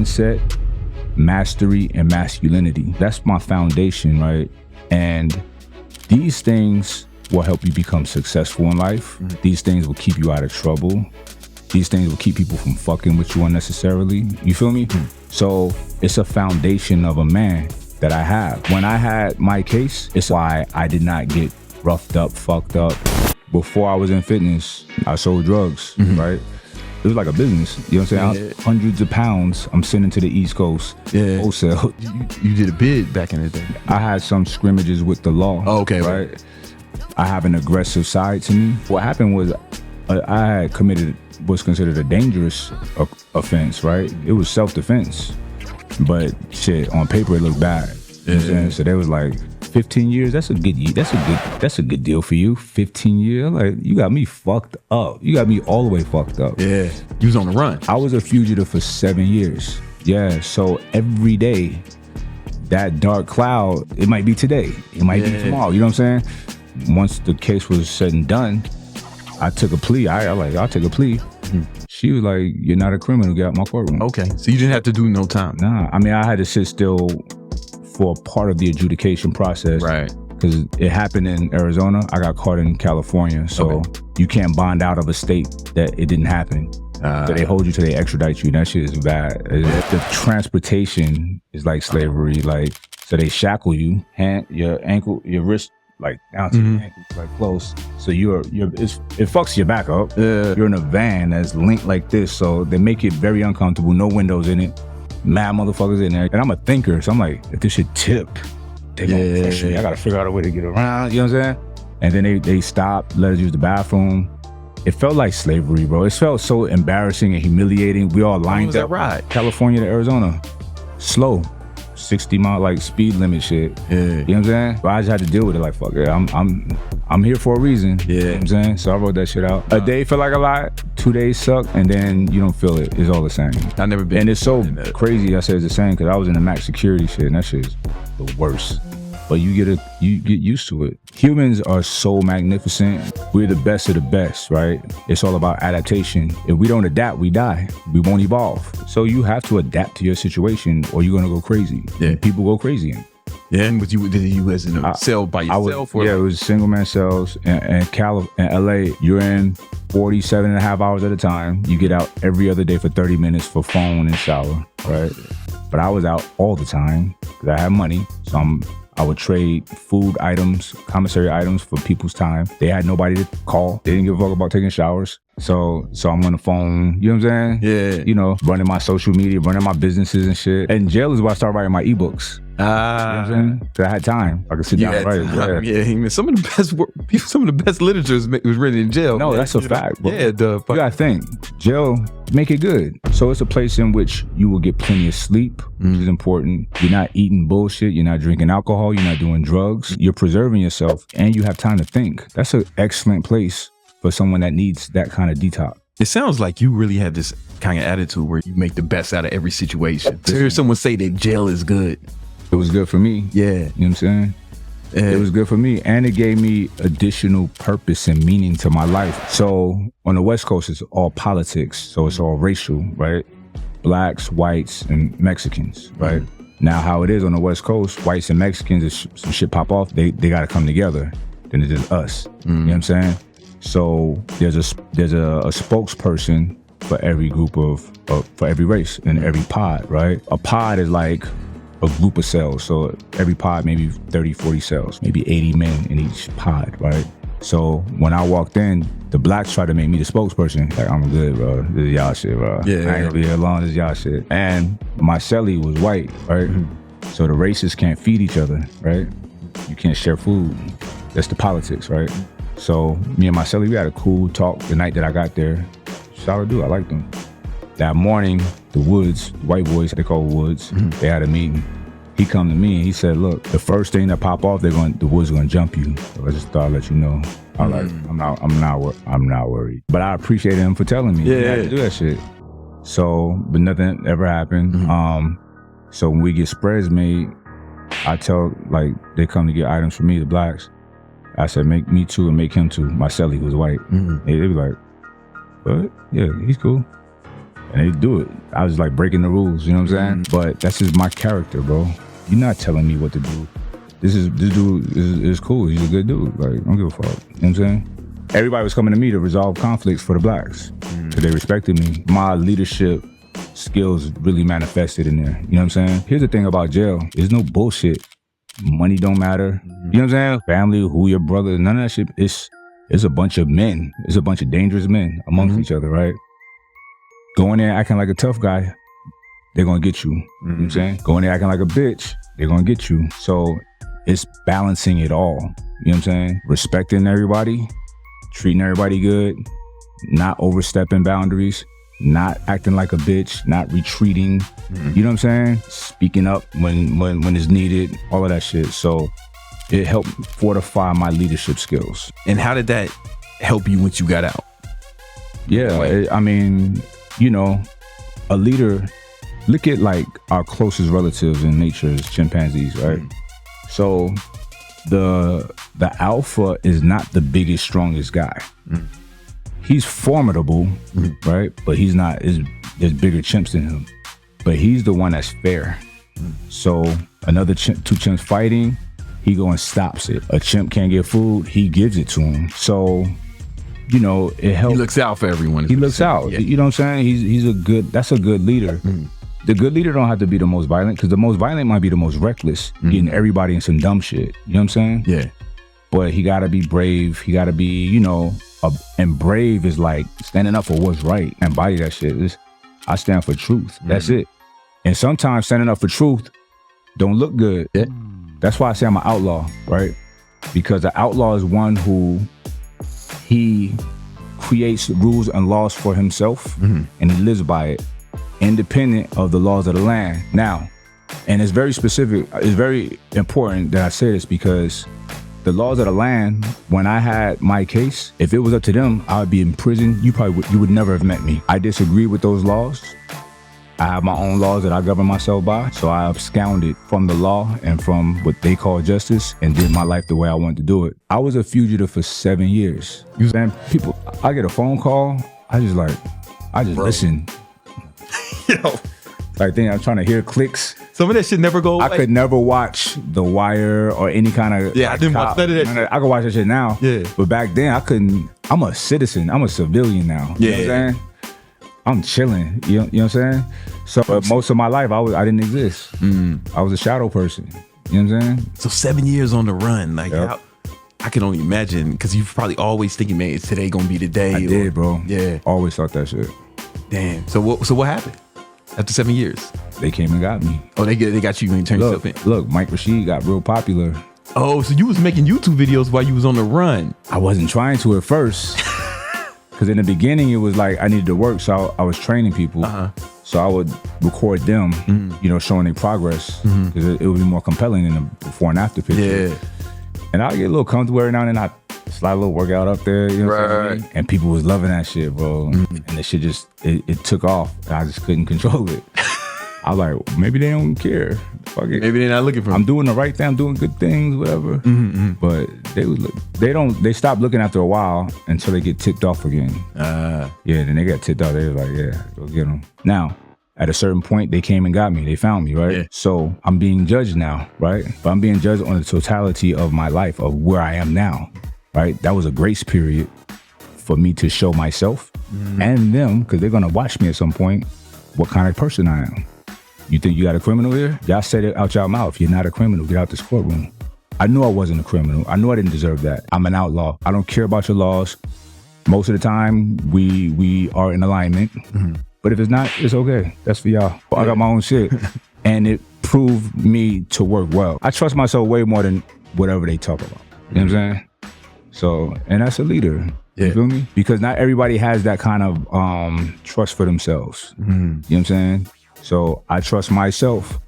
mindset, mastery, and masculinity. That's my foundation, right? And these things will help you become successful in life. These things will keep you out of trouble. These things will keep people from fucking with you unnecessarily. You feel me? So it's a foundation of a man that I have. When I had my case, it's why I did not get roughed up, fucked up. Before I was in fitness, I sold drugs, right? It was like a business, you know what I'm saying? Hundreds of pounds I'm sending to the East Coast, wholesale. You did a bid back in the day. I had some scrimmages with the law. Oh, okay. Right? I have an aggressive side to me. What happened was I had committed what's considered a dangerous offense, right? It was self-defense. But shit, on paper it looked bad. You know what I'm saying? So they was like, 15 years, that's a good deal for you. 15 years, like, you got me fucked up. You got me all the way fucked up. Yeah, you was on the run. I was a fugitive for 7 years. Yeah, so every day, that dark cloud, it might be today, it might be tomorrow, you know what I'm saying? Once the case was said and done, I took a plea. I'll take a plea. She was like, you're not a criminal, get out my courtroom. Okay, so you didn't have to do no time. Nah, I mean, I had to sit still for part of the adjudication process. Right. Because it happened in Arizona. I got caught in California. So you can't bond out of a state that it didn't happen. So they hold you till they extradite you. That shit is bad. The transportation is like slavery. Like, so they shackle you, your ankle, your wrist, like down to your ankle, like close. So it fucks your back up. You're in a van that's linked like this. So they make it very uncomfortable. No windows in it. Mad motherfuckers in there. And I'm a thinker, so I'm like, if this shit tip, they gonna pressure me. I gotta figure out a way to get around, you know what I'm saying? And then they stopped, let us use the bathroom. It felt like slavery, bro. It felt so embarrassing and humiliating. We all lined up. Right. California to Arizona. Slow. 60 mile like speed limit shit. You know what I'm saying? But I just had to deal with it like, fuck it. I'm here for a reason. You know what I'm saying? So I wrote that shit out. A day felt like a lot, 2 days suck, and then you don't feel it. It's all the same. I've never been. And it's so crazy I said it's the same because I was in the max security shit and that shit is the worst. But you get used to it. Humans are so magnificent. We're the best of the best, right? It's all about adaptation. If we don't adapt, we die. We won't evolve. So you have to adapt to your situation or you're gonna go crazy. Yeah. People go crazy. Yeah, and did you as in a cell by yourself? It was single man cells in LA. You're in 47 and a half hours at a time. You get out every other day for 30 minutes for phone and shower, right? But I was out all the time because I had money. So I would trade food items, commissary items for people's time. They had nobody to call. They didn't give a fuck about taking showers. So I'm on the phone, you know what I'm saying? Yeah. You know, running my social media, running my businesses and shit. And jail is where I started writing my ebooks. You know what I'm saying? So I had time. I could sit down and write it. Yeah, some of the best literature was written in jail. No, that's a fact. Bro. Yeah, you gotta think. Jail, make it good. So it's a place in which you will get plenty of sleep, which is important. You're not eating bullshit. You're not drinking alcohol. You're not doing drugs. You're preserving yourself and you have time to think. That's an excellent place for someone that needs that kind of detox. It sounds like you really have this kind of attitude where you make the best out of every situation. To hear someone say that jail is good. It was good for me. Yeah. You know what I'm saying? It was good for me. And it gave me additional purpose and meaning to my life. So on the West Coast, it's all politics. So it's all racial, right? Blacks, whites, and Mexicans, right? Now, how it is on the West Coast, whites and Mexicans, if some shit pop off, they got to come together. Then it's just us. You know what I'm saying? So there's a spokesperson for every group for every race and every pod, right? A pod is like a group of cells. So every pod, maybe 30, 40 cells, maybe 80 men in each pod, right? So when I walked in, the blacks tried to make me the spokesperson. Like, I'm good, bro. This is y'all shit, bro. Yeah, I ain't gonna be here long, this is y'all shit. And my cellie was white, right? So the races can't feed each other, right? You can't share food. That's the politics, right? So me and my cellie, we had a cool talk the night that I got there. Shout out to dude, I liked them. That morning, the Woods, white boys, they call Woods, they had a meeting. He come to me and he said, look, the first thing that pop off, the Woods are gonna jump you. So I just thought I'd let you know. I'm like, I'm not worried. But I appreciate him for telling me. Yeah, to do that shit. So, but nothing ever happened. So when we get spreads made, I tell, like, they come to get items for me, the blacks. I said, make me too and make him too. My cellie was white. They be like, what? Yeah, he's cool. And they do it. I was like breaking the rules, you know what I'm saying? But that's just my character, bro. You're not telling me what to do. This dude is cool. He's a good dude. Like, I don't give a fuck. You know what I'm saying? Everybody was coming to me to resolve conflicts for the blacks. So they respected me. My leadership skills really manifested in there. You know what I'm saying? Here's the thing about jail. There's no bullshit. Money don't matter. You know what I'm saying? Family, who your brother, none of that shit. It's a bunch of men. It's a bunch of dangerous men amongst each other, right? Going there acting like a tough guy, they're gonna get you. You know what I'm saying? Going there acting like a bitch, they're gonna get you. So it's balancing it all. You know what I'm saying? Respecting everybody, treating everybody good, not overstepping boundaries, not acting like a bitch, not retreating. You know what I'm saying? Speaking up when it's needed, all of that shit. So it helped fortify my leadership skills. And how did that help you once you got out? Yeah, I mean, you know, a leader, look at like our closest relatives in nature is chimpanzees, right? So the alpha is not the biggest, strongest guy. He's formidable, right? But he's not, there's bigger chimps than him. But he's the one that's fair. So another two chimps fighting, he go and stops it. A chimp can't get food, he gives it to him. So, you know, it helps. He looks out for everyone. He looks out. Yeah. You know what I'm saying? That's a good leader. The good leader don't have to be the most violent, because the most violent might be the most reckless, getting everybody in some dumb shit. You know what I'm saying? Yeah. But he gotta be brave. He gotta be, you know, and brave is like standing up for what's right. Embody that shit. I stand for truth. That's it. And sometimes standing up for truth don't look good. Yeah. That's why I say I'm an outlaw, right? Because the outlaw is one who he creates rules and laws for himself, and he lives by it, independent of the laws of the land. Now, and it's very specific, it's very important that I say this, because the laws of the land, when I had my case, if it was up to them, I would be in prison. You would never have met me. I disagree with those laws. I have my own laws that I govern myself by. So I absconded from the law and from what they call justice and did my life the way I wanted to do it. I was a fugitive for 7 years. And people, I get a phone call, I just listen. Yo. Like, I'm trying to hear clicks. Some of that shit never go away. I could never watch The Wire or any kind of I didn't watch none of that shit. I can watch that shit now. Yeah. But back then I couldn't. I'm a citizen. I'm a civilian now. You know what I'm saying? I'm chilling. You know what I'm saying? So but most of my life I didn't exist. I was a shadow person. You know what I'm saying? So 7 years on the run. Like I can only imagine, because you're probably always thinking, man, is today gonna be the day? I did, bro. Yeah. Always thought that shit. Damn. So what happened? After 7 years, they came and got me. Oh, they got you when you turned yourself in. Look, Mike Rashid got real popular. Oh, so you was making YouTube videos while you was on the run? I wasn't trying to at first, because in the beginning it was like I needed to work, so I was training people. So I would record them, you know, showing their progress, because it would be more compelling than the before and after picture. Yeah. And I'd get a little comfortable every now and then. I slide a little workout up there, you know what I'm saying? And people was loving that shit, bro. And the shit just, it took off, and I just couldn't control it. I was like, maybe they don't care. Fuck it. Maybe they're not looking for me. I'm doing the right thing, I'm doing good things, whatever. But they stop looking after a while until they get ticked off again. Yeah, then they got ticked off. They were like, yeah, go get them. Now, at a certain point, they came and got me. They found me, right? Yeah. So I'm being judged now, right? But I'm being judged on the totality of my life, of where I am now, right? That was a grace period for me to show myself and them, because they're going to watch me at some point, what kind of person I am. You think you got a criminal here? Y'all said it out y'all mouth. You're not a criminal. Get out this courtroom. I knew I wasn't a criminal. I knew I didn't deserve that. I'm an outlaw. I don't care about your laws. Most of the time, we are in alignment. But if it's not, it's okay. That's for y'all. I got my own shit. And it proved me to work well. I trust myself way more than whatever they talk about. You know what I'm saying? So, and that's a leader. You feel me? Because not everybody has that kind of trust for themselves. You know what I'm saying? So I trust myself